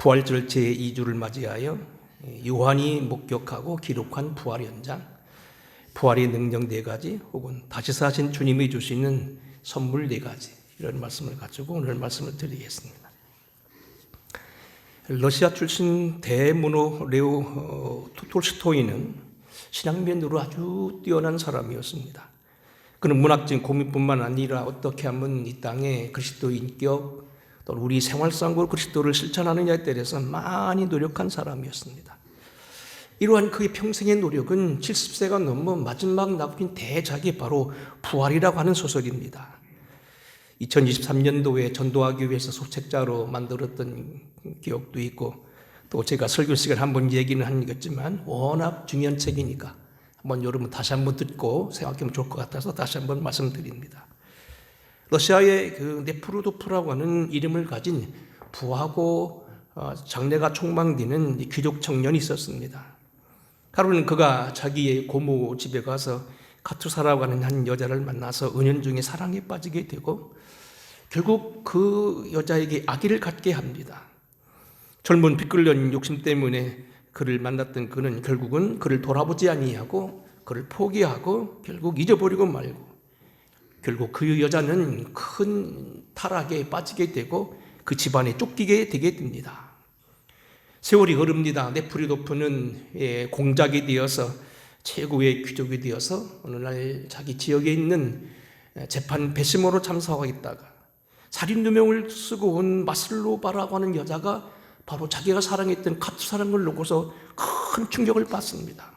부활절 제2주를 맞이하여 요한이 목격하고 기록한 부활 현장, 부활의 능력 4가지 혹은 다시 사신 주님이 주시는 선물 4가지, 이런 말씀을 가지고 오늘 말씀을 드리겠습니다. 러시아 출신 대문호 레오 톨스토이는 신앙면으로 아주 뛰어난 사람이었습니다. 그는 문학적인 고민뿐만 아니라 어떻게 하면 이 땅에 그리스도의 인격, 또 우리 생활상으로 그리스도를 실천하느냐에 대해서 많이 노력한 사람이었습니다. 이러한 그의 평생의 노력은 70세가 넘어 마지막 남긴 대작이 바로 부활이라고 하는 소설입니다. 2023년도에 전도하기 위해서 소책자로 만들었던 기억도 있고, 또 제가 설교 시간에 한번 얘기는 한 거지만 워낙 중요한 책이니까 한번 여러분 다시 한번 듣고 생각하면 좋을 것 같아서 다시 한번 말씀드립니다. 러시아의 그 네프루도프라고 하는 이름을 가진 부하고 장래가 촉망되는 귀족 청년이 있었습니다. 하루는 그가 자기의 고모 집에 가서 카투사라고 하는 한 여자를 만나서 은연중에 사랑에 빠지게 되고 결국 그 여자에게 아기를 갖게 합니다. 젊은 빗끓는 욕심 때문에 그를 만났던 그는 결국은 그를 돌아보지 아니하고 그를 포기하고 결국 잊어버리고 말고, 결국 그 여자는 큰 타락에 빠지게 되고 그 집안에 쫓기게 되게 됩니다. 세월이 흐릅니다. 네프루도프는 공작이 되어서 최고의 귀족이 되어서 어느 날 자기 지역에 있는 재판 배심으로 참석하겠다가 살인 누명을 쓰고 온 마슬로바라고 하는 여자가 바로 자기가 사랑했던 카투사랑을 놓고서 큰 충격을 받습니다.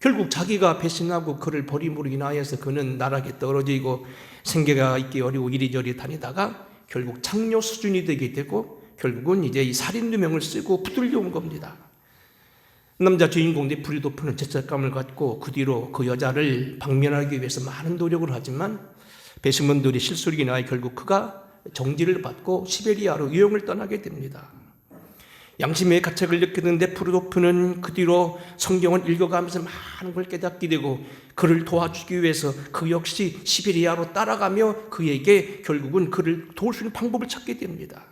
결국 자기가 배신하고 그를 버림으로 인하여서 그는 나락에 떨어지고 생계가 있기 어려워 이리저리 다니다가 결국 창녀 수준이 되게 되고 결국은 이제 이 살인 누명을 쓰고 붙들려 온 겁니다. 남자 주인공 네프루도프는 죄책감을 갖고 그 뒤로 그 여자를 방면하기 위해서 많은 노력을 하지만 배신원들이 실수로 인하여 결국 그가 정지를 받고 시베리아로 유영을 떠나게 됩니다. 양심의 가책을 느끼는 네프루도프는 그 뒤로 성경을 읽어가면서 많은 걸 깨닫게 되고 그를 도와주기 위해서 그 역시 시베리아로 따라가며 그에게 결국은 그를 도울 수 있는 방법을 찾게 됩니다.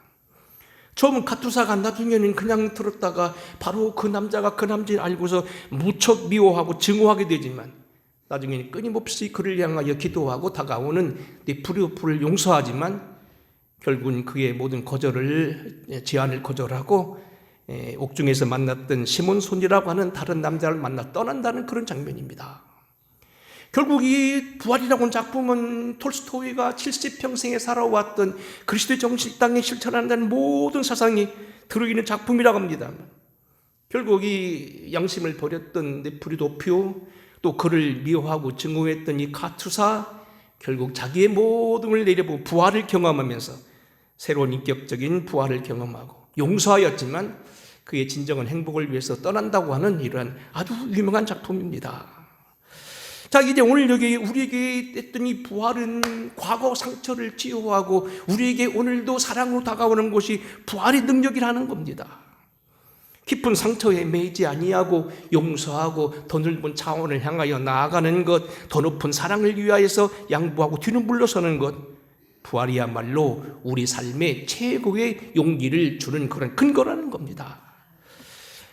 처음은 카투사가 나중에는 그냥 들었다가 바로 그 남자가 그 남자를 알고서 무척 미워하고 증오하게 되지만 나중에는 끊임없이 그를 향하여 기도하고 다가오는 네프루도프를 용서하지만 결국은 그의 모든 제안을 거절하고 옥중에서 만났던 시몬손이라고 하는 다른 남자를 만나 떠난다는 그런 장면입니다. 결국 이 부활이라고 하는 작품은 톨스토이가 70평생에 살아왔던 그리스도의 정신 땅에 실천한다는 모든 사상이 들어있는 작품이라고 합니다. 결국 이 양심을 버렸던 네프루도프, 또 그를 미워하고 증오했던 이 카투사, 결국 자기의 모든 걸 내려보고 부활을 경험하면서 새로운 인격적인 부활을 경험하고 용서하였지만 그의 진정한 행복을 위해서 떠난다고 하는 이러한 아주 유명한 작품입니다. 자, 이제 오늘 여기 우리에게 했던 이 부활은 과거 상처를 치유하고 우리에게 오늘도 사랑으로 다가오는 것이 부활의 능력이라는 겁니다. 깊은 상처에 매이지 아니하고 용서하고 더 넓은 차원을 향하여 나아가는 것, 더 높은 사랑을 위하여서 양보하고 뒤로 물러서는 것, 부활이야말로 우리 삶의 최고의 용기를 주는 그런 근거라는 겁니다.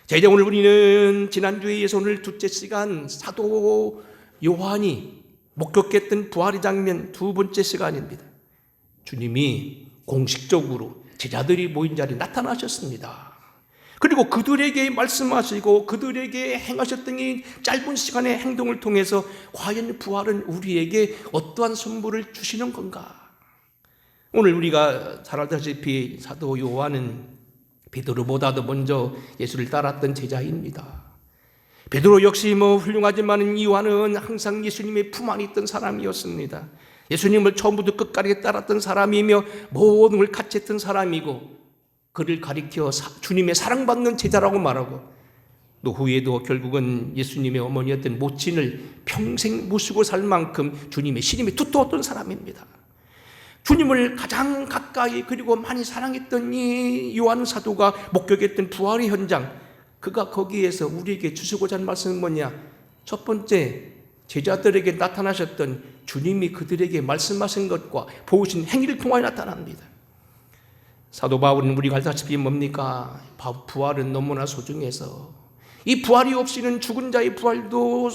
자, 이제 오늘 우리는 지난주에 이어서 오늘 둘째 시간 사도 요한이 목격했던 부활의 장면 2번째 시간입니다. 주님이 공식적으로 제자들이 모인 자리에 나타나셨습니다. 그리고 그들에게 말씀하시고 그들에게 행하셨던 이 짧은 시간의 행동을 통해서 과연 부활은 우리에게 어떠한 선물을 주시는 건가? 오늘 우리가 잘 알다시피 사도 요한은 베드로보다도 먼저 예수를 따랐던 제자입니다. 베드로 역시 훌륭하지만 요한은 항상 예수님의 품 안에 있던 사람이었습니다. 예수님을 처음부터 끝까지 따랐던 사람이며 모든 걸 같이 했던 사람이고 그를 가리켜 주님의 사랑받는 제자라고 말하고 또 후에도 결국은 예수님의 어머니였던 모친을 평생 모시고 살 만큼 주님의 신임에 두터웠던 사람입니다. 주님을 가장 가까이 그리고 많이 사랑했던 이 요한 사도가 목격했던 부활의 현장, 그가 거기에서 우리에게 주시고자 하는 말씀은 뭐냐? 첫 번째, 제자들에게 나타나셨던 주님이 그들에게 말씀하신 것과 보이신 행위를 통하여 나타납니다. 사도 바울은 우리가 알다시피 뭡니까? 부활은 너무나 소중해서 이 부활이 없이는 죽은 자의 부활도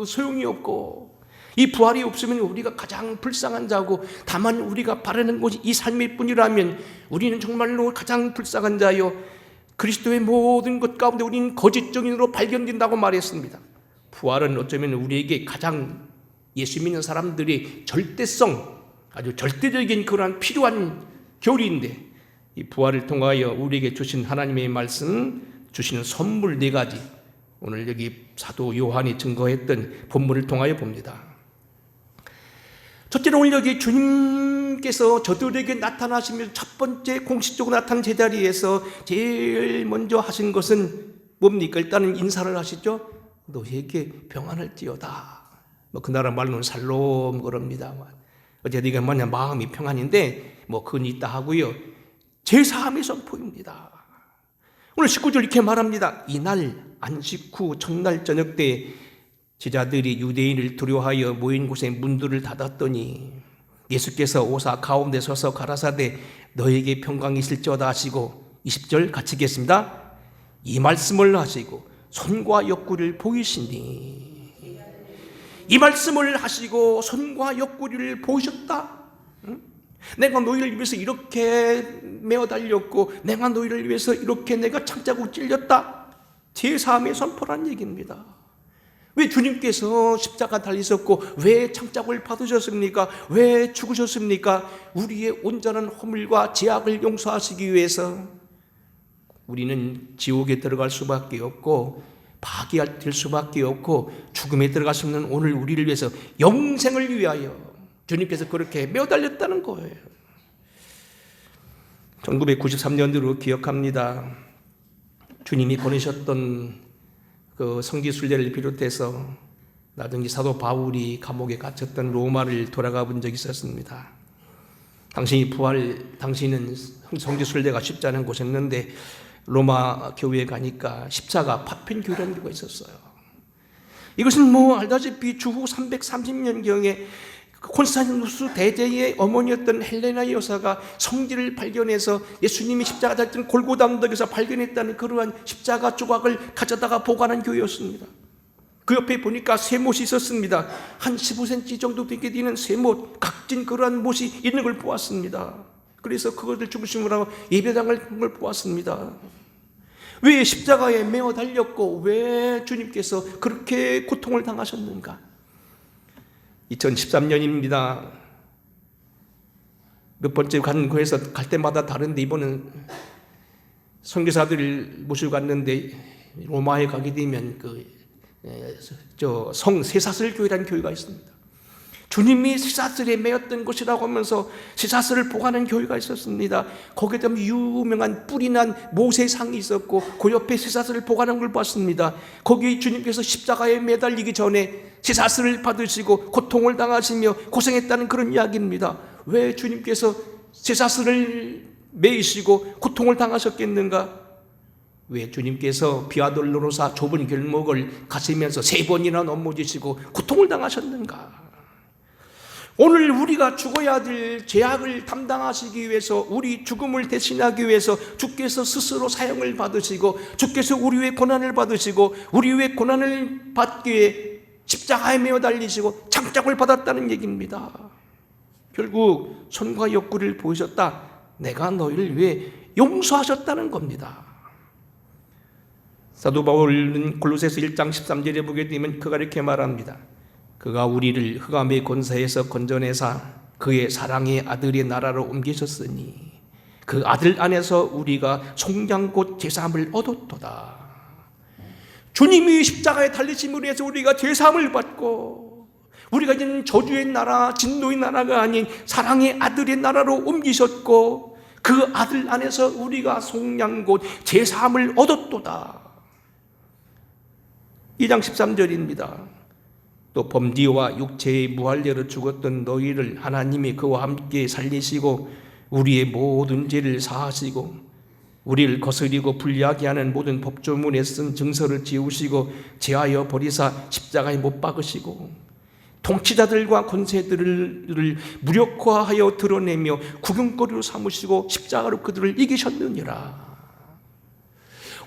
소용이 없고, 이 부활이 없으면 우리가 가장 불쌍한 자고, 다만 우리가 바라는 것이 이 삶일 뿐이라면 우리는 정말로 가장 불쌍한 자요, 그리스도의 모든 것 가운데 우리는 거짓 증인으로 발견된다고 말했습니다. 부활은 어쩌면 우리에게 가장 예수 믿는 사람들이 절대성, 아주 절대적인 그러한 필요한 교리인데, 이 부활을 통하여 우리에게 주신 하나님의 말씀, 주시는 선물 4가지, 오늘 여기 사도 요한이 증거했던 본문을 통하여 봅니다. 첫째로 오늘 여기 주님께서 저들에게 나타나시면서 첫 번째 공식적으로 나타난 제자리에서 제일 먼저 하신 것은 뭡니까? 일단은 인사를 하시죠. 너희에게 평안할지어다. 그 나라 말로는 살롬 그럽니다만, 어쨌든 이게 뭐냐, 마음이 평안인데 그건 있다 하고요. 제3의 선포입니다. 오늘 19절 이렇게 말합니다. 이날 안식 후 첫날 저녁 때 제자들이 유대인을 두려워하여 모인 곳에 문들을 닫았더니 예수께서 오사 가운데 서서 가라사대 너에게 평강이 있을지어다 하시고, 20절 같이 읽겠습니다. 이 말씀을 하시고 손과 옆구리를 보이시니, 이 말씀을 하시고 손과 옆구리를 보이셨다. 내가 너희를 위해서 이렇게 메어 달렸고, 내가 너희를 위해서 이렇게 내가 창자국 찔렸다. 제3의 선포란 얘기입니다. 왜 주님께서 십자가 달리셨고 왜 창자국을 받으셨습니까? 왜 죽으셨습니까? 우리의 온전한 허물과 죄악을 용서하시기 위해서. 우리는 지옥에 들어갈 수밖에 없고 파괴될 수밖에 없고 죽음에 들어갈 수 없는 오늘 우리를 위해서 영생을 위하여 주님께서 그렇게 매달렸다는 거예요. 1993년도로 기억합니다. 주님이 보내셨던 그 성지순례를 비롯해서 나중에 사도 바울이 감옥에 갇혔던 로마를 돌아가 본 적이 있었습니다. 당시는 성지순례가 쉽지 않은 곳이었는데 로마 교회에 가니까 십자가 파편교회라는 교회가 있었어요. 이것은 알다시피 주후 330년경에 콘스탄티누스 대제의 어머니였던 헬레나 여사가 성지를 발견해서 예수님이 십자가 달렸던 골고다 언덕에서 발견했다는 그러한 십자가 조각을 가져다가 보관한 교회였습니다. 그 옆에 보니까 쇠못이 있었습니다. 한 15cm 정도 되게 되는 쇠못, 각진 그러한 못이 있는 걸 보았습니다. 그래서 그것을 중심으로 하고 예배당을 걸 보았습니다. 왜 십자가에 매어 달렸고 왜 주님께서 그렇게 고통을 당하셨는가? 2013년입니다. 몇 번째 간 거에서 갈 때마다 다른데 이번은 선교사들을 모시고 갔는데 로마에 가게 되면 성 쇠사슬 교회라는 교회가 있습니다. 주님이 쇠사슬에 매였던 곳이라고 하면서 쇠사슬을 보관하는 교회가 있었습니다. 거기에 좀 유명한 뿔이 난 모세상이 있었고 그 옆에 쇠사슬을 보관하는 걸 봤습니다. 거기 주님께서 십자가에 매달리기 전에 쇠사슬을 받으시고 고통을 당하시며 고생했다는 그런 이야기입니다. 왜 주님께서 쇠사슬을 매이시고 고통을 당하셨겠는가? 왜 주님께서 비아돌로로사 좁은 길목을 가시면서 3번이나 넘어지시고 고통을 당하셨는가? 오늘 우리가 죽어야 될 죄악을 담당하시기 위해서, 우리 죽음을 대신하기 위해서 주께서 스스로 사형을 받으시고 주께서 우리 위해 고난을 받으시고 우리 위해 고난을 받기에 십자가에 매어 달리시고 창작을 받았다는 얘기입니다. 결국 손과 옆구리를 보이셨다. 내가 너희를 위해 용서하셨다는 겁니다. 사도 바울은 골로새서 1장 13절에 보게 되면 그가 이렇게 말합니다. 그가 우리를 흑암의 권세에서 건져내사 그의 사랑의 아들의 나라로 옮기셨으니 그 아들 안에서 우리가 속량 곧 제사함을 얻었도다. 주님이 십자가에 달리심으로 해서 우리가 제사함을 받고 우리가 이제는 저주의 나라, 진노의 나라가 아닌 사랑의 아들의 나라로 옮기셨고 그 아들 안에서 우리가 속량 곧 제사함을 얻었도다. 2장 13절입니다. 또 범죄와 육체의 무할례로 죽었던 너희를 하나님이 그와 함께 살리시고 우리의 모든 죄를 사하시고 우리를 거스리고 불리하게 하는 모든 법조문에 쓴 증서를 지우시고 제하여 버리사 십자가에 못 박으시고 통치자들과 권세들을 무력화하여 드러내며 구경거리로 삼으시고 십자가로 그들을 이기셨느니라.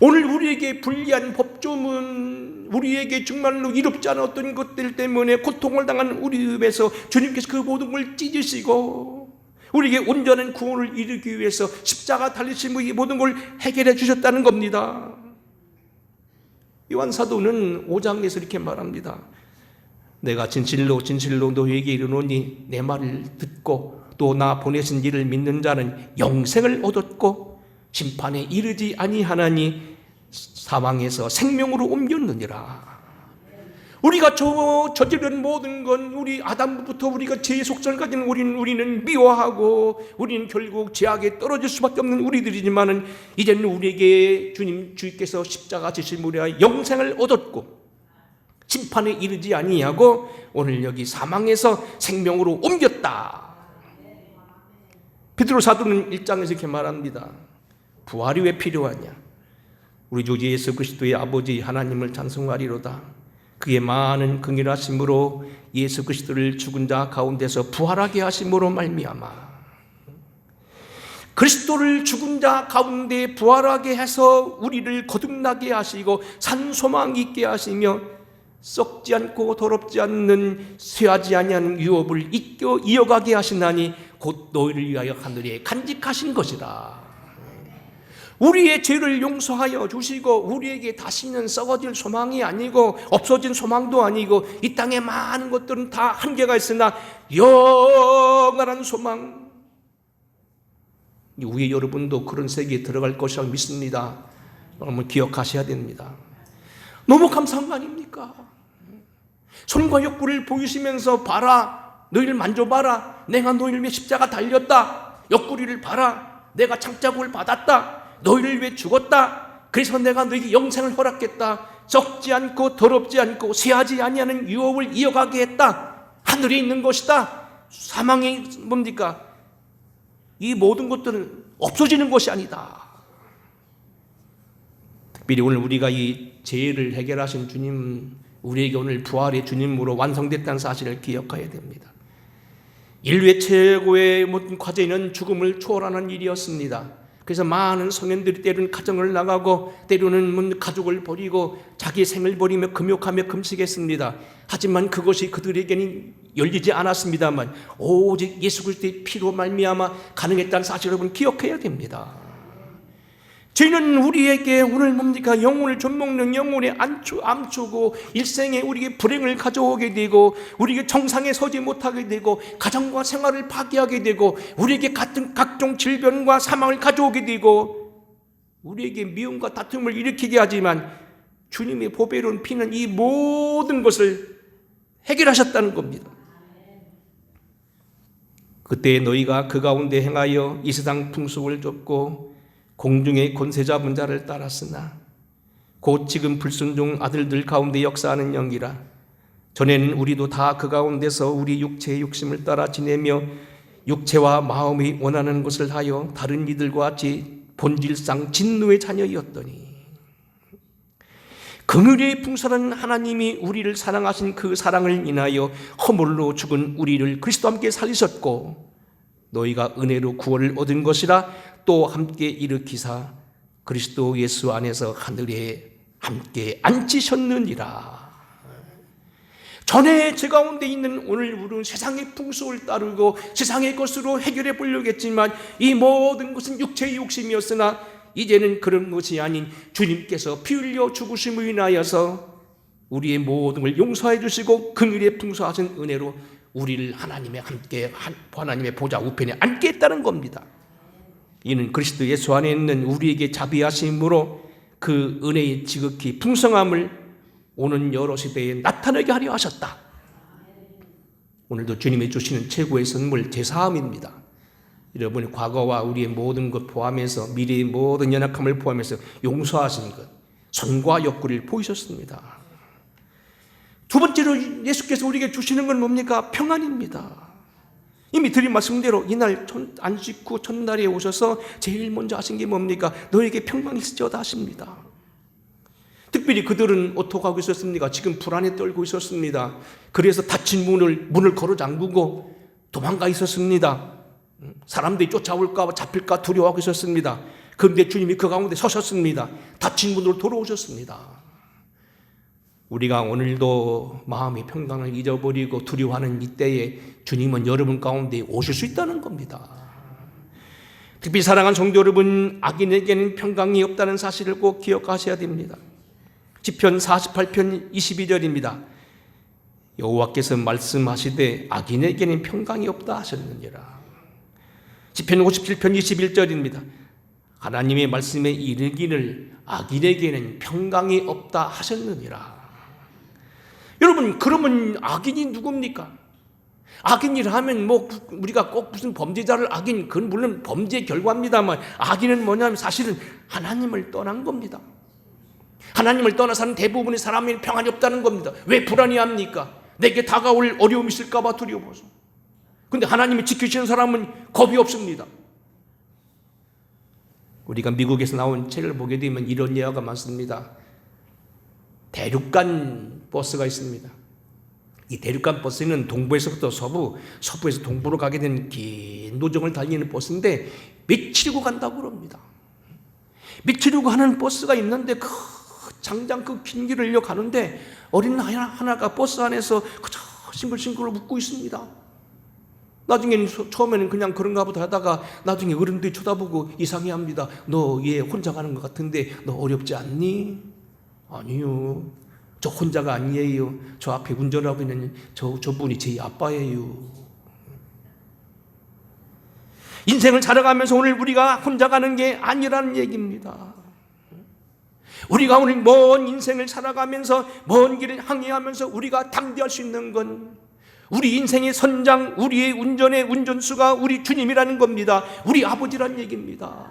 오늘 우리에게 불리한 법조문, 우리에게 정말로 이롭지 않았던 것들 때문에 고통을 당한 우리 입에서 주님께서 그 모든 걸 찢으시고 우리에게 온전한 구원을 이루기 위해서 십자가 달리심으로 이 모든 걸 해결해 주셨다는 겁니다. 요한 사도는 5장에서 이렇게 말합니다. 내가 진실로 진실로 너희에게 이르노니 내 말을 듣고 또 나 보내신 이를 믿는 자는 영생을 얻었고 심판에 이르지 아니하나니 사망에서 생명으로 옮겼느니라. 우리가 저지른 모든 건 우리 아담부터 우리가 죄의 속성을 가진 우리는 미워하고 우리는 결국 죄악에 떨어질 수밖에 없는 우리들이지만은 이제는 우리에게 주께서 십자가 지심으로 영생을 얻었고 심판에 이르지 아니하고 오늘 여기 사망에서 생명으로 옮겼다. 베드로 사도는 1장에서 이렇게 말합니다. 부활이 왜 필요하냐? 우리 주 예수 그리스도의 아버지 하나님을 찬송하리로다. 그의 많은 긍휼하심으로 예수 그리스도를 죽은 자 가운데서 부활하게 하심으로 말미암아 그리스도를 죽은 자 가운데 부활하게 해서 우리를 거듭나게 하시고 산 소망 있게 하시며 썩지 않고 더럽지 않는 쇠하지 아니하는 유업을 이어가게 하시나니 곧 너희를 위하여 하늘에 간직하신 것이라. 우리의 죄를 용서하여 주시고 우리에게 다시는 썩어질 소망이 아니고 없어진 소망도 아니고 이 땅에 많은 것들은 다 한계가 있으나 영원한 소망, 위에 여러분도 그런 세계에 들어갈 것이라고 믿습니다. 여러분 기억하셔야 됩니다. 너무 감사한 거 아닙니까? 손과 욕구를 보이시면서 봐라, 너희를 만져봐라, 내가 너희를 위해 십자가 달렸다. 옆구리를 봐라, 내가 창자국을 받았다. 너희를 위해 죽었다. 그래서 내가 너희에게 영생을 허락했다. 썩지 않고 더럽지 않고 쇠하지 아니하는 유업을 이어가게 했다. 하늘에 있는 것이다. 사망이 뭡니까? 이 모든 것들은 없어지는 것이 아니다. 특별히 오늘 우리가 이 죄를 해결하신 주님, 우리에게 오늘 부활의 주님으로 완성됐다는 사실을 기억해야 됩니다. 인류의 최고의 모든 과제는 죽음을 초월하는 일이었습니다. 그래서 많은 성현들이 때로는 가정을 나가고 때로는 가족을 버리고 자기 생을 버리며 금욕하며 금식했습니다. 하지만 그것이 그들에게는 열리지 않았습니다만 오직 예수 그리스도의 피로 말미암아 가능했다는 사실을 여러분 기억해야 됩니다. 죄는 우리에게 오늘 뭡니까? 영혼을 좀먹는 영혼의 암초고 일생에 우리에게 불행을 가져오게 되고 우리에게 정상에 서지 못하게 되고 가정과 생활을 파괴하게 되고 우리에게 같은 각종 질병과 사망을 가져오게 되고 우리에게 미움과 다툼을 일으키게 하지만 주님의 보배로운 피는 이 모든 것을 해결하셨다는 겁니다. 그때 너희가 그 가운데 행하여 이 세상 풍속을 쫓고 공중의 권세 잡은 자를 따랐으나 곧 지금 불순종 아들들 가운데 역사하는 영이라. 전에는 우리도 다 그 가운데서 우리 육체의 욕심을 따라 지내며 육체와 마음이 원하는 것을 하여 다른 이들과 같이 본질상 진노의 자녀이었더니 긍휼의 풍성한 하나님이 우리를 사랑하신 그 사랑을 인하여 허물로 죽은 우리를 그리스도와 함께 살리셨고 너희가 은혜로 구원을 얻은 것이라 또 함께 일으키사 그리스도 예수 안에서 하늘에 함께 앉히셨느니라. 전에 제 가운데 있는 오늘 우리는 세상의 풍속을 따르고 세상의 것으로 해결해 보려고 했지만 이 모든 것은 육체의 욕심이었으나 이제는 그런 것이 아닌 주님께서 피 흘려 죽으심을 인하여서 우리의 모든 걸 용서해 주시고 긍휼에 풍성하신 은혜로 우리를 하나님의 함께 하나님의 보좌 우편에 앉게 했다는 겁니다. 이는 그리스도 예수 안에 있는 우리에게 자비하심으로 그 은혜의 지극히 풍성함을 오는 여러 시대에 나타나게 하려 하셨다. 오늘도 주님이 주시는 최고의 선물 제사함입니다. 여러분이 과거와 우리의 모든 것 포함해서 미래의 모든 연약함을 포함해서 용서하신 것, 손과 옆구리를 보이셨습니다. 두 번째로 예수께서 우리에게 주시는 건 뭡니까? 평안입니다. 이미 드린 말씀대로 이날 안식 후 첫날에 오셔서 제일 먼저 하신 게 뭡니까? 너에게 평강이 있을지어다 하십니다. 특별히 그들은 어떻게 하고 있었습니까? 지금 불안에 떨고 있었습니다. 그래서 닫힌 문을 걸어 잠그고 도망가 있었습니다. 사람들이 쫓아올까 잡힐까 두려워하고 있었습니다. 그런데 주님이 그 가운데 서셨습니다. 닫힌 문으로 돌아오셨습니다. 우리가 오늘도 마음의 평강을 잊어버리고 두려워하는 이때에 주님은 여러분 가운데 오실 수 있다는 겁니다. 특히 사랑하는 성도 여러분, 악인에게는 평강이 없다는 사실을 꼭 기억하셔야 됩니다. 시편 48편 22절입니다. 여호와께서 말씀하시되 악인에게는 평강이 없다 하셨느니라. 시편 57편 21절입니다. 하나님의 말씀에 이르기를 악인에게는 평강이 없다 하셨느니라. 여러분, 그러면 악인이 누굽니까? 악인이라 하면 우리가 꼭 무슨 범죄자를 그건 물론 범죄의 결과입니다만, 악인은 뭐냐면 사실은 하나님을 떠난 겁니다. 하나님을 떠나 사는 대부분의 사람이 평안이 없다는 겁니다. 왜 불안해합니까? 내게 다가올 어려움이 있을까 봐 두려워서. 그런데 하나님이 지키시는 사람은 겁이 없습니다. 우리가 미국에서 나온 책을 보게 되면 이런 예화가 많습니다. 대륙간 버스가 있습니다. 이 대륙간 버스는 동부에서부터 서부에서 동부로 가게 되는 긴 노정을 달리는 버스인데 며칠이고 간다고 그럽니다. 며칠이고 하는 버스가 있는데 장장 그 긴 길을 가는데 어린 하나가 버스 안에서 그저 싱글싱글 웃고 있습니다. 나중에는 처음에는 그냥 그런가 보다 하다가 나중에 어른들이 쳐다보고 이상해합니다. 너 얘 혼자 가는 것 같은데 너 어렵지 않니? 아니요. 저 혼자가 아니에요. 저 앞에 운전하고 있는 저분이 제 아빠예요. 인생을 살아가면서 오늘 우리가 혼자 가는 게 아니라는 얘기입니다. 우리가 오늘 먼 인생을 살아가면서 먼 길을 항해하면서 우리가 당대할 수 있는 건 우리 인생의 선장, 우리의 운전의 운전수가 우리 주님이라는 겁니다. 우리 아버지란 얘기입니다.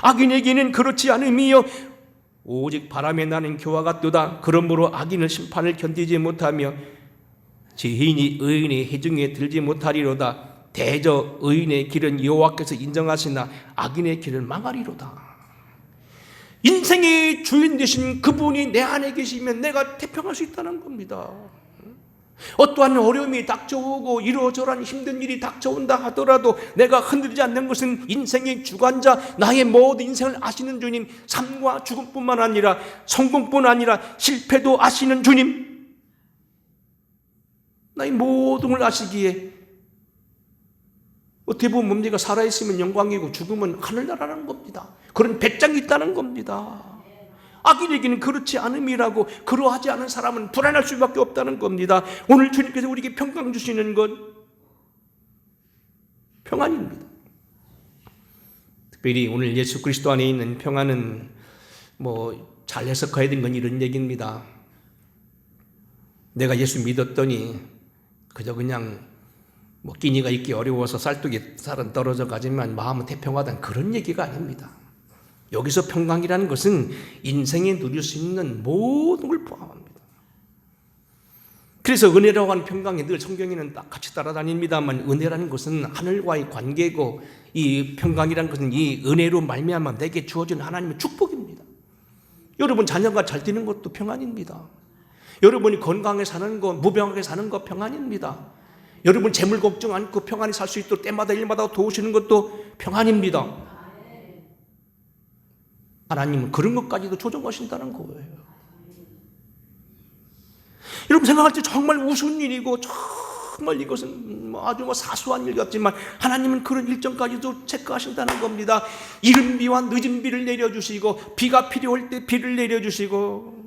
악인에게는 그렇지 않음이요 오직 바람에 나는 교와 같도다. 그러므로 악인의 심판을 견디지 못하며 죄인이 의인의 해중에 들지 못하리로다. 대저 의인의 길은 여호와께서 인정하시나 악인의 길은 망하리로다. 인생의 주인 되신 그분이 내 안에 계시면 내가 태평할 수 있다는 겁니다. 어떠한 어려움이 닥쳐오고 이러저러한 힘든 일이 닥쳐온다 하더라도 내가 흔들리지 않는 것은 인생의 주관자, 나의 모든 인생을 아시는 주님, 삶과 죽음뿐만 아니라 성공뿐 아니라 실패도 아시는 주님, 나의 모든 걸 아시기에 어떻게 보면 몸체가 살아있으면 영광이고 죽으면 하늘나라라는 겁니다. 그런 배짱이 있다는 겁니다. 악인에게는 그렇지 않음이라고. 그러하지 않은 사람은 불안할 수밖에 없다는 겁니다. 오늘 주님께서 우리에게 평강 주시는 건 평안입니다. 특별히 오늘 예수 그리스도 안에 있는 평안은 잘 해석해야 되는 건 이런 얘기입니다. 내가 예수 믿었더니 그저 그냥 끼니가 있기 어려워서 쌀떡이 살은 떨어져 가지만 마음은 태평하다는 그런 얘기가 아닙니다. 여기서 평강이라는 것은 인생에 누릴 수 있는 모든 걸 포함합니다. 그래서 은혜라고 하는 평강에 늘 성경에는 같이 따라다닙니다만, 은혜라는 것은 하늘과의 관계고 이 평강이라는 것은 이 은혜로 말미암아 내게 주어진 하나님의 축복입니다. 여러분 자녀가 잘 되는 것도 평안입니다. 여러분이 건강하게 사는 것, 무병하게 사는 것 평안입니다. 여러분 재물 걱정 않고 평안히 살 수 있도록 때마다 일마다 도우시는 것도 평안입니다. 하나님은 그런 것까지도 조정하신다는 거예요. 여러분 생각할 때 정말 우스운 일이고 정말 이것은 아주 사소한 일 같지만 하나님은 그런 일정까지도 체크하신다는 겁니다. 이른 비와 늦은 비를 내려주시고 비가 필요할 때 비를 내려주시고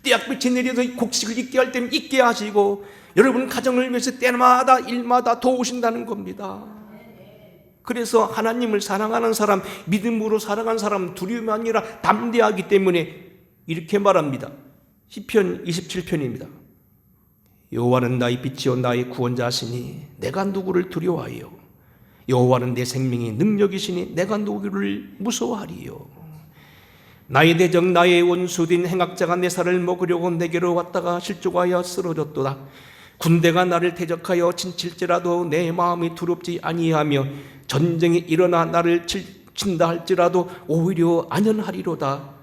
떼약빛이 내려서 곡식을 익게 할 때는 익게 하시고 여러분 가정을 위해서 때마다 일마다 도우신다는 겁니다. 그래서 하나님을 사랑하는 사람, 믿음으로 사랑하는 사람, 두려움이 아니라 담대하기 때문에 이렇게 말합니다. 시편 27편입니다. 여호와는 나의 빛이요 나의 구원자시니 내가 누구를 두려워하리요. 여호와는 내 생명의 능력이시니 내가 누구를 무서워하리요. 나의 대적 나의 원수된 행악자가 내 살을 먹으려고 내게로 왔다가 실족하여 쓰러졌도다. 군대가 나를 대적하여 친칠지라도 내 마음이 두렵지 아니하며 전쟁이 일어나 나를 친다 할지라도 오히려 안연하리로다.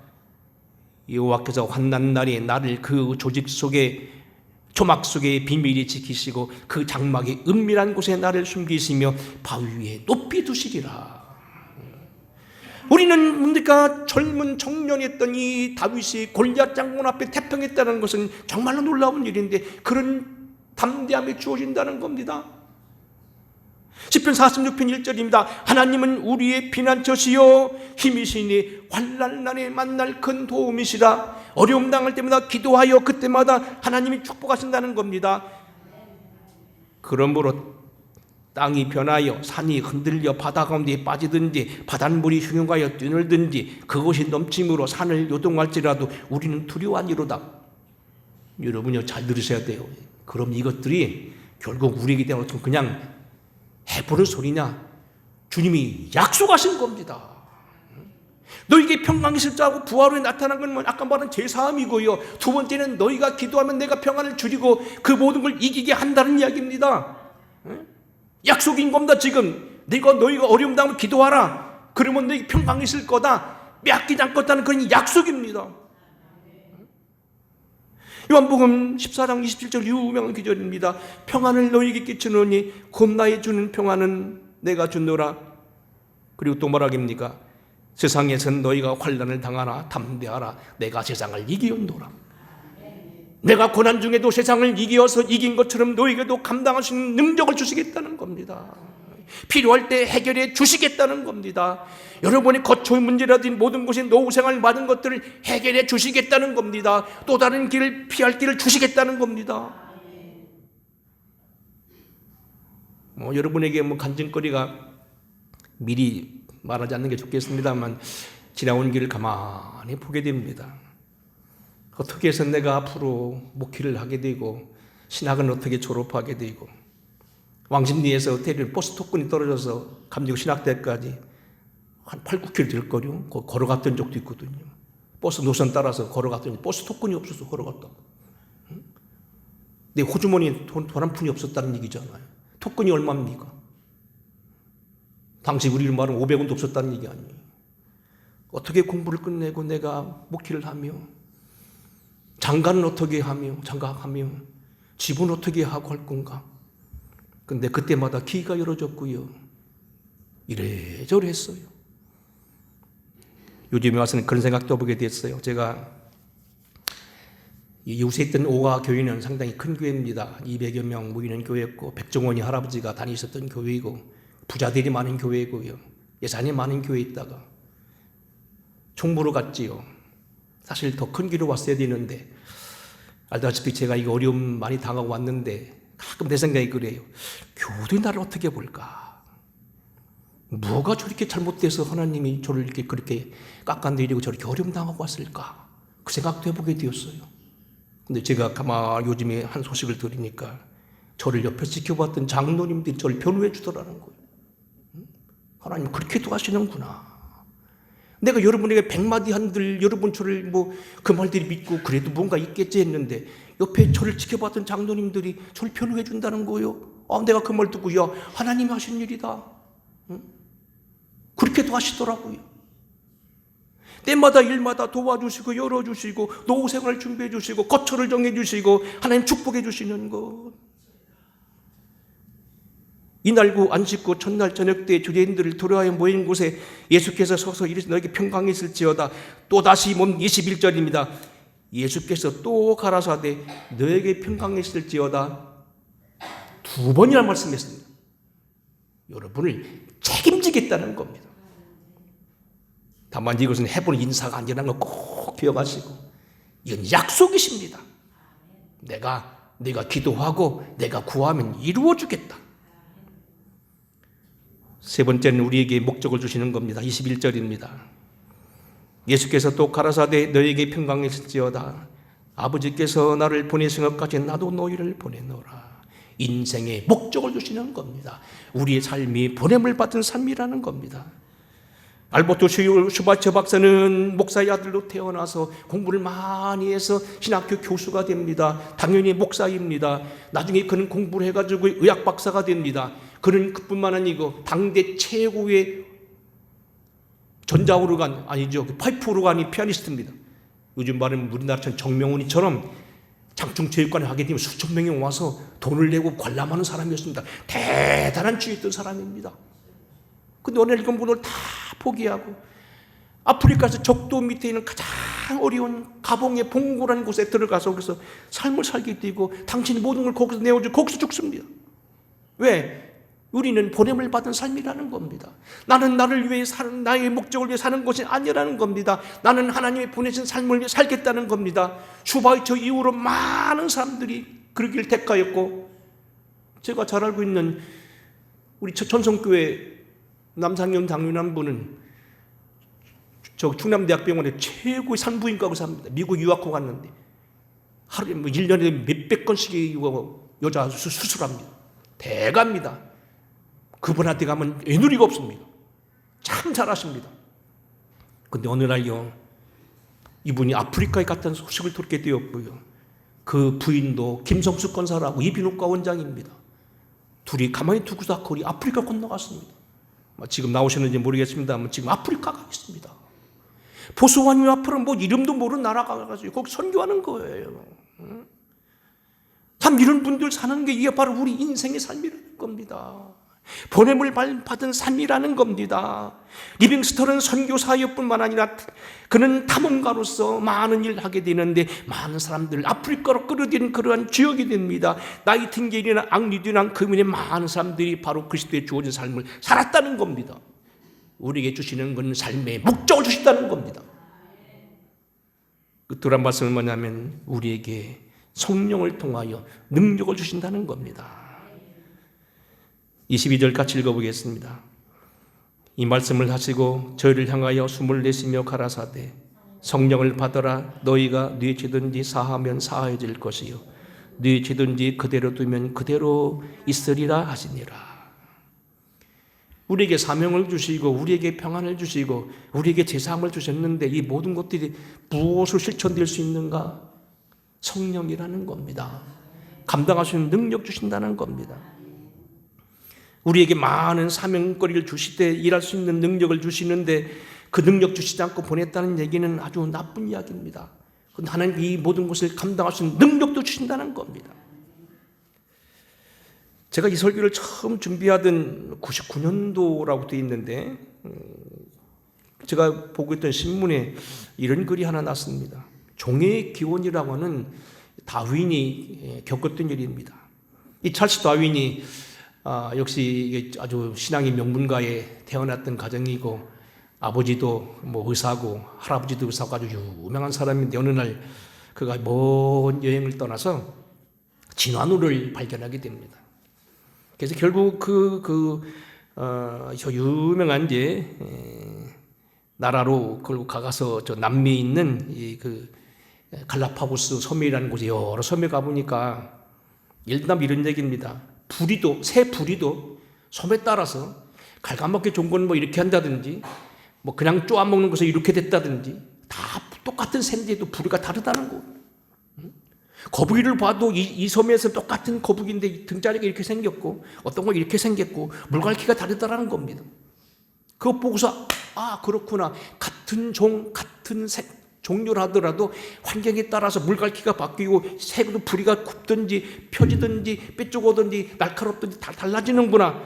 여호와께서 환난 날에 나를 그 조직 속에 조막 속에 비밀히 지키시고 그 장막의 은밀한 곳에 나를 숨기시며 바위 위에 높이 두시리라. 우리는 뭡니까? 젊은 청년이었던 이 다윗이 골리앗 장군 앞에 태평했다는 것은 정말로 놀라운 일인데 그런 담대함이 주어진다는 겁니다. 시편 46편 1절입니다. 하나님은 우리의 피난처시요 힘이시니 환난 날에 만날 큰 도움이시라. 어려움 당할 때마다 기도하여 그때마다 하나님이 축복하신다는 겁니다. 그러므로 땅이 변하여 산이 흔들려 바다 가운데 빠지든지 바닷물이 흉흉하여 뛰놀든지 그것이 넘침으로 산을 요동할지라도 우리는 두려워하니로다. 여러분요, 잘 들으셔야 돼요. 그럼 이것들이 결국 우리에게 대한 어떤 그냥 해보는 소리냐? 주님이 약속하신 겁니다. 너에게 평강이 있을 줄 알고 부활 후에 나타난 건 아까 말한 제사함이고요. 두 번째는 너희가 기도하면 내가 평안을 주리고 그 모든 걸 이기게 한다는 이야기입니다. 약속인 겁니다. 지금 너희가 어려움 당하면 기도하라. 그러면 너에게 평강이 있을 거다. 빼앗기지 않겠다는 그런 약속입니다. 요한복음 14장 27절 유명한 기절입니다. 평안을 너희에게 끼치노니 곧 나의 주는 평안은 내가 주노라. 그리고 또 뭐라깁니까? 세상에선 너희가 환난을 당하나 담대하라. 내가 세상을 이기었노라. 내가 고난 중에도 세상을 이기어서 이긴 것처럼 너희에게도 감당할 수 있는 능력을 주시겠다는 겁니다. 필요할 때 해결해 주시겠다는 겁니다. 여러분이 거처의 문제라든지 모든 것이 노후생활 많은 것들을 해결해 주시겠다는 겁니다. 또 다른 길을 피할 길을 주시겠다는 겁니다. 여러분에게 간증거리가 미리 말하지 않는 게 좋겠습니다만 지나온 길을 가만히 보게 됩니다. 어떻게 해서 내가 앞으로 목회를 하게 되고 신학은 어떻게 졸업하게 되고 왕십리에서 대리 버스 토큰이 떨어져서 감리교 신학대까지 한 8, 9km 될 거요. 걸어갔던 적도 있거든요. 버스 노선 따라서 걸어갔더니 버스 토큰이 없어서 걸어갔다. 내 호주머니에 돈 한 푼이 없었다는 얘기잖아요. 토큰이 얼마입니까? 당시 우리로 말하면 500원도 없었다는 얘기 아니에요. 어떻게 공부를 끝내고 내가 목회를 하며 장가는 어떻게 하며 장가하며 집은 어떻게 하고 할 건가? 근데 그때마다 기가 열어졌고요. 이래저래 했어요. 요즘에 와서는 그런 생각도 해보게 됐어요. 제가 이웃에 있던 오가 교회는 상당히 큰 교회입니다. 200여 명 모이는 교회였고 백종원이 할아버지가 다니셨던 교회이고 부자들이 많은 교회이고요. 예산이 많은 교회에 있다가 총무로 갔지요. 사실 더 큰 길로 왔어야 되는데 알다시피 제가 이 어려움 많이 당하고 왔는데 가끔 내 생각이 그래요. 교우들이 나를 어떻게 볼까? 뭐가 저렇게 잘못돼서 하나님이 저를 이렇게 그렇게 깎아내리고 저렇게 어려움 당하고 왔을까? 그 생각도 해보게 되었어요. 근데 제가 가만히 요즘에 한 소식을 들으니까 저를 옆에 지켜봤던 장로님들이 저를 변호해 주더라는 거예요. 하나님 그렇게도 하시는구나. 내가 여러분에게 100마디 한들 여러분 저를 그 말들이 믿고 그래도 뭔가 있겠지 했는데 옆에 저를 지켜봤던 장로님들이 저를 변호해 준다는 거예요. 내가 그 말 듣고 야 하나님이 하신 일이다. 그렇게도 하시더라고요. 때마다 일마다 도와주시고 열어주시고 노후생활 준비해 주시고 거처를 정해 주시고 하나님 축복해 주시는 것. 이날구 안식구 첫날 저녁 때 주례인들을 도로하여 모인 곳에 예수께서 서서 이르시 너에게 평강이 있을지어다. 또다시 21절입니다. 예수께서 또 가라사대 너에게 평강이 있을지어다. 두 번이나 말씀했습니다. 여러분을 책임지겠다는 겁니다. 다만 이것은 해보는 인사가 아니라는 걸 꼭 기억하시고 이건 약속이십니다. 내가 기도하고 내가 구하면 이루어주겠다. 세 번째는 우리에게 목적을 주시는 겁니다. 21절입니다. 예수께서 또 가라사대 너에게 평강이 있을지어다. 아버지께서 나를 보내신 것까지 나도 너희를 보내노라. 인생의 목적을 주시는 겁니다. 우리의 삶이 보냄을 받은 삶이라는 겁니다. 알버토 슈바처 박사는 목사의 아들로 태어나서 공부를 많이 해서 신학교 교수가 됩니다. 당연히 목사입니다. 나중에 그는 공부를 해가지고 의학 박사가 됩니다. 그는 그뿐만 아니고 당대 최고의 전자오르간 아니죠. 파이프 오르간이 피아니스트입니다. 요즘 말하면 우리나라처럼 정명훈이처럼 장충체육관에 하게 되면 수천 명이 와서 돈을 내고 관람하는 사람이었습니다. 대단한 지혜있던 사람입니다. 근데 어느 날 이건 모두 다 포기하고 아프리카에서 적도 밑에 있는 가장 어려운 가봉의 봉고라는 곳에 들어가서 그래서 삶을 살게 되고 당신이 모든 걸 거기서 내어주고 거기서 죽습니다. 왜? 우리는 보냄을 받은 삶이라는 겁니다. 나는 나를 위해 사는, 나의 목적을 위해 사는 것이 아니라는 겁니다. 나는 하나님의 보내신 삶을 위해 살겠다는 겁니다. 슈바이처 이후로 많은 사람들이 그러길 택하였고, 제가 잘 알고 있는 우리 천성교회 남상현 당윤한 분은 저 충남대학병원에 최고의 산부인과로 삽니다. 미국 유학고 갔는데 하루에 1년에 몇백 건씩 여자 수술합니다. 대가입니다. 그분한테 가면 애누리가 없습니다. 참 잘하십니다. 근데 어느 날요, 이분이 아프리카에 갔다는 소식을 듣게 되었고요. 그 부인도 김성수 권사라고 이비인후과 원장입니다. 둘이 가만히 두고서 거리 아프리카 건너갔습니다. 지금 나오시는지 모르겠습니다만 지금 아프리카 가 있습니다. 보스와니 앞으로 뭐 이름도 모르는 나라가 가지고 거기 선교하는 거예요. 참 이런 분들 사는 게 이게 바로 우리 인생의 삶이라는 겁니다. 보냄을 받은 삶이라는 겁니다. 리빙스턴은 선교사였뿐만 아니라 그는 탐험가로서 많은 일을 하게 되는데 많은 사람들을 아프리카로 끌어들인 그러한 지역이 됩니다. 나이팅게일이나 앙리드나 그민의 많은 사람들이 바로 그리스도의 주어진 삶을 살았다는 겁니다. 우리에게 주시는 건 삶의 목적을 주신다는 겁니다. 끝으로 한 말씀은 뭐냐면 우리에게 성령을 통하여 능력을 주신다는 겁니다. 22절 같이 읽어보겠습니다. 이 말씀을 하시고 저희를 향하여 숨을 내쉬며 가라사대 성령을 받아라. 너희가 네 죄든지 사하면 사하여질 것이요 네 죄든지 그대로 두면 그대로 있으리라 하시니라. 우리에게 사명을 주시고 우리에게 평안을 주시고 우리에게 제사함을 주셨는데 이 모든 것들이 무엇으로 실천될 수 있는가? 성령이라는 겁니다. 감당할 수 있는 능력 주신다는 겁니다. 우리에게 많은 사명거리를 주시되 일할 수 있는 능력을 주시는데 그 능력 주시지 않고 보냈다는 얘기는 아주 나쁜 이야기입니다. 하나님 이 모든 것을 감당할 수 있는 능력도 주신다는 겁니다. 제가 이 설교를 처음 준비하던 99년도라고 되어 있는데 제가 보고 있던 신문에 이런 글이 하나 났습니다. 종의 기원이라고 하는 다윈이 겪었던 일입니다. 이 찰스 다윈이 역시 아주 신앙의 명문가에 태어났던 가정이고 아버지도 뭐 의사고 할아버지도 의사고 아주 유명한 사람인데 어느 날 그가 먼 여행을 떠나서 진화루를 발견하게 됩니다. 그래서 결국 저 유명한 나라로 결국 가서 저 남미에 있는 그 갈라파고스 섬이라는 곳에 여러 섬에 가보니까 일단 이런 얘기입니다. 새 부리도 섬에 따라서 갉아먹기 좋은 건 뭐 이렇게 한다든지 뭐 그냥 쪼아먹는 것을 이렇게 됐다든지 다 똑같은 샌데도 부리가 다르다는 거. 거북이를 봐도 이 섬에서 똑같은 거북이인데 등자리가 이렇게 생겼고 어떤 건 이렇게 생겼고 물갈퀴가 다르다는 겁니다. 그거 보고서 그렇구나. 같은 같은 종류를 하더라도 환경에 따라서 물갈퀴가 바뀌고 색도 부리가 굽든지 펴지든지 삐죽어든지 날카롭든지 다 달라지는구나.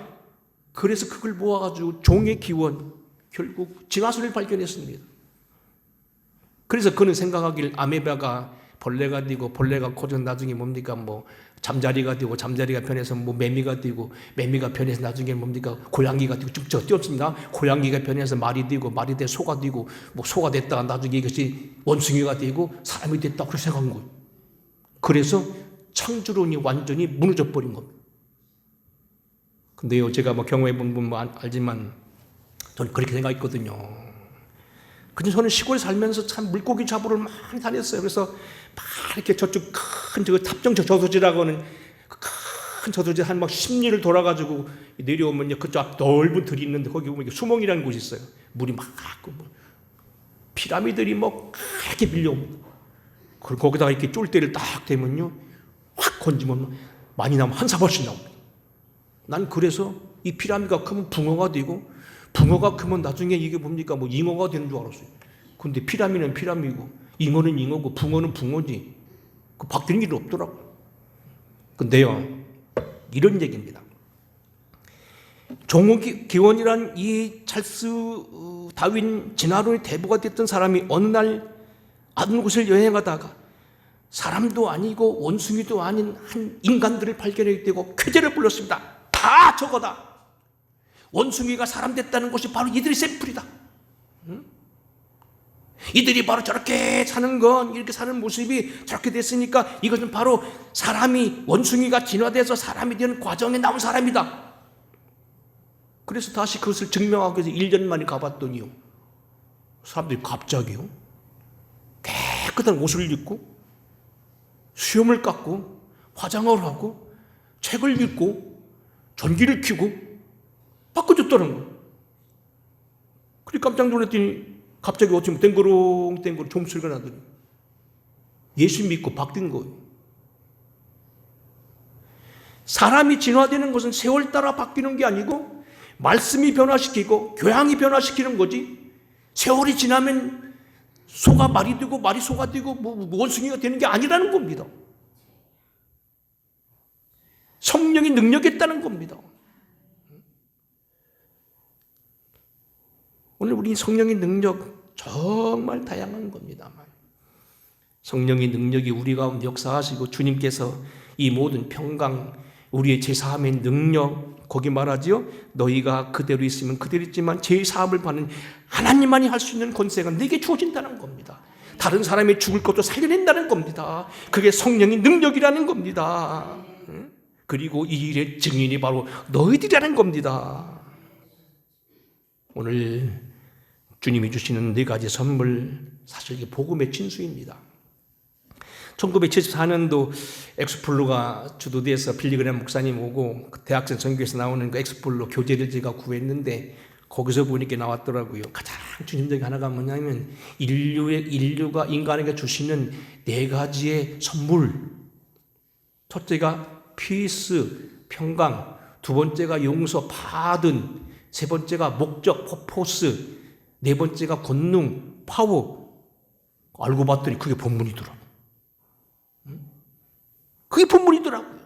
그래서 그걸 모아가지고 종의 기원 결국 진화수를 발견했습니다. 그래서 그는 생각하길 아메바가 벌레가 되고 벌레가 커져 나중에 뭡니까 뭐 잠자리가 되고 잠자리가 변해서 뭐 매미가 되고 매미가 변해서 나중에 뭡니까 고양이가 되고 쭉 뛰었습니다. 고양이가 변해서 말이 되고 말이 돼 소가 되고 뭐 소가 됐다가 나중에 이것이 원숭이가 되고 사람이 됐다 그렇게 생각한 거예요. 그래서 창조론이 완전히 무너져 버린 겁니다. 근데요 제가 뭐 경험해 본 분 알지만 저는 그렇게 생각했거든요. 근데 저는 시골에 살면서 참 물고기 잡으러 많이 다녔어요. 그래서 막 이렇게 저쪽 큰 탑정 저수지라고 하는 큰 저수지 한 막 10리를 돌아가지고 내려오면 그쪽 앞 넓은 들이 있는데 거기 보면 수몽이라는 곳이 있어요. 물이 막 피라미들이 뭐 이렇게 밀려옵니다. 그리고 거기다가 이렇게 쫄대를 딱 대면요 확 건지면 많이 나면 한 사발씩 나옵니다. 난 그래서 이 피라미드가 크면 붕어가 되고 붕어가 크면 나중에 이게 뭡니까 뭐 잉어가 되는 줄 알았어요. 근데 피라미드는 피라미드고 잉어는 잉어고 붕어는 붕어지. 그 바뀌는 일이 없더라고. 근데요, 이런 얘기입니다. 종옥기원이란 이 찰스 다윈 진화론의 대부가 됐던 사람이 어느 날 아는 곳을 여행하다가 사람도 아니고 원숭이도 아닌 한 인간들을 발견하게 되고 쾌재를 불렀습니다. 다 저거다. 원숭이가 사람 됐다는 것이 바로 이들의 샘플이다. 이들이 바로 저렇게 사는 건, 이렇게 사는 모습이 저렇게 됐으니까 이것은 바로 사람이, 원숭이가 진화돼서 사람이 되는 과정에 나온 사람이다. 그래서 다시 그것을 증명하기 위해서 1년 만에 가봤더니요, 사람들이 갑자기요, 깨끗한 옷을 입고 수염을 깎고 화장을 하고 책을 읽고 전기를 켜고 바꿔줬다는 거예요. 그래 깜짝 놀랐더니 갑자기 어쩌면 땡그렁 종소리가 나더니 예수 믿고 바뀐 거예요. 사람이 진화되는 것은 세월 따라 바뀌는 게 아니고 말씀이 변화시키고 교양이 변화시키는 거지, 세월이 지나면 소가 말이 되고 말이 소가 되고 원숭이가 되는 게 아니라는 겁니다. 성령이 능력했다는 겁니다. 오늘 우리 성령의 능력 정말 다양한 겁니다만, 성령의 능력이 우리 가운데 역사하시고 주님께서 이 모든 평강, 우리의 제사함의 능력, 거기 말하지요, 너희가 그대로 있으면 그대로 있지만 제사함을 받는 하나님만이 할 수 있는 권세가 내게 주어진다는 겁니다. 다른 사람이 죽을 것도 살려낸다는 겁니다. 그게 성령의 능력이라는 겁니다. 그리고 이 일의 증인이 바로 너희들이라는 겁니다. 오늘 주님이 주시는 4가지 선물, 사실 이게 복음의 진수입니다. 1974년도 엑스플로가 주도돼서 빌리그램 목사님 오고 그 대학생 전교에서 나오는 그 엑스플로 교재를 제가 구했는데 거기서 보니까 나왔더라고요. 가장 중심적인 하나가 뭐냐면 인류가 인간에게 주시는 4가지의 선물. 첫째가 피스, 평강. 2번째가 용서, 파든. 3번째가 목적, 퍼포스. 4번째가 권능, 파워. 알고 봤더니 그게 본문이더라고요. 그게 본문이더라고요.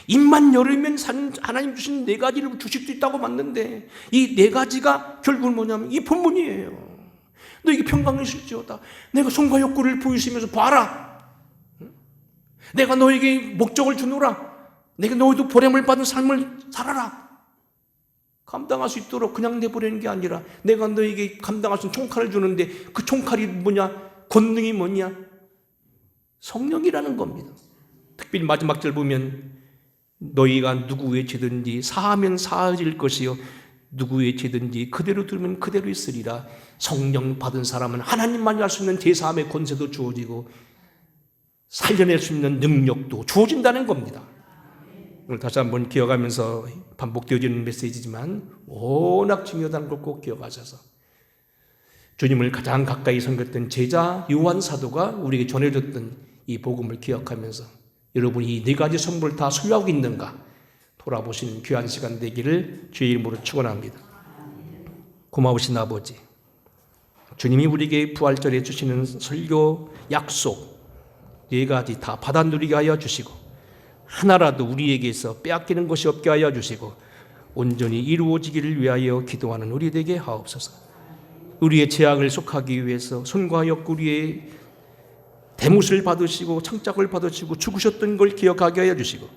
입만 열으면 하나님 주신 4가지를 주실 수 있다고 봤는데 이 4가지가 결국은 뭐냐면 이 본문이에요. 너에게 평강을 실지어다. 내가 손과 욕구를 보이시면서 봐라. 내가 너에게 목적을 주노라. 내가 너희도 보냄을 받은 삶을 살아라. 감당할 수 있도록 그냥 내버리는 게 아니라 내가 너에게 감당할 수 있는 총칼을 주는데 그 총칼이 뭐냐? 권능이 뭐냐? 성령이라는 겁니다. 특별히 마지막 절 보면 너희가 누구의 죄든지 사하면 사해질 것이요 누구의 죄든지 그대로 두면 그대로 있으리라. 성령 받은 사람은 하나님만이 할 수 있는 제사함의 권세도 주어지고 살려낼 수 있는 능력도 주어진다는 겁니다. 오늘 다시 한번 기억하면서 반복되어지는 메시지지만 워낙 중요하다는 걸 꼭 기억하셔서 주님을 가장 가까이 섬겼던 제자 요한 사도가 우리에게 전해줬던 이 복음을 기억하면서 여러분이 이 4가지 선물을 다 소유하고 있는가 돌아보시는 귀한 시간 되기를 주의 이름으로 축원합니다. 고마우신 아버지, 주님이 우리에게 부활절에 주시는 설교 약속 4가지 다 받아 누리게 하여 주시고 하나라도 우리에게서 빼앗기는 것이 없게 하여 주시고 온전히 이루어지기를 위하여 기도하는 우리 되게 하옵소서. 우리의 죄악을 속하기 위해서 손과 옆구리에 대못을 받으시고 창작을 받으시고 죽으셨던 걸 기억하게 하여 주시고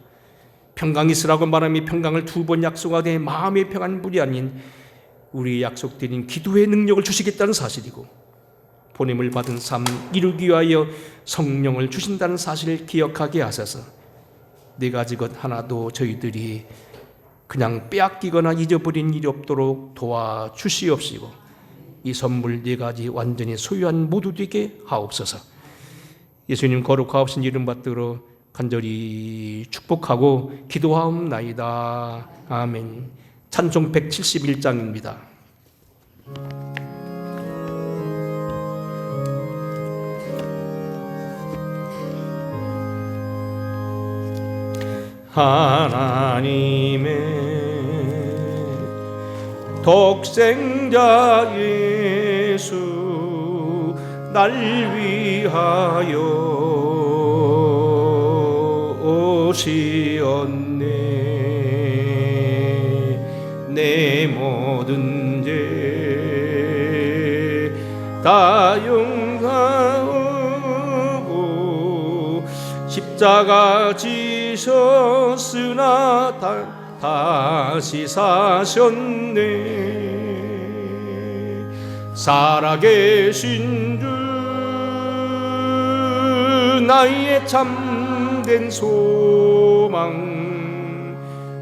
평강이 있으라고 말하며 평강을 2번 약속하되 마음의 평안뿐이 아닌 우리의 약속드린 기도의 능력을 주시겠다는 사실이고 보냄을 받은 삶 이루기 위하여 성령을 주신다는 사실을 기억하게 하셔서 4가지 것 하나도 저희들이 그냥 빼앗기거나 잊어버린 일이 없도록 도와주시옵시고 이 선물 4가지 완전히 소유한 모두 되게 하옵소서. 예수님 거룩하옵신 이름 받들어 간절히 축복하고 기도하옵나이다. 아멘. 찬송 171장입니다. 하나님의 독생자 예수 날 위하여 오시었네. 내 모든 죄 다 용서하고 십자가 지셨으나 다시 사셨네. 살아계신 주 나의 참된 소망,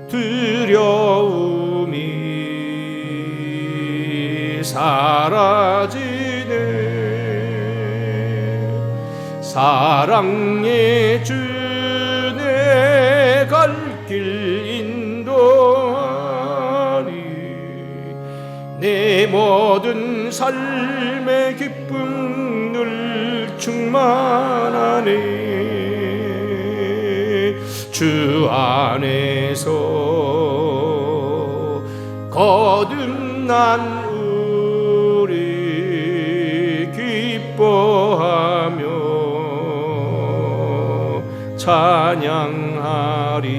두려움이 사라지네. 사랑의 주 내 갈 길 인도하니 내 모든 삶의 기쁨 늘 충만하네. 주 안에서 거듭난 우리 기뻐하며 찬양하리.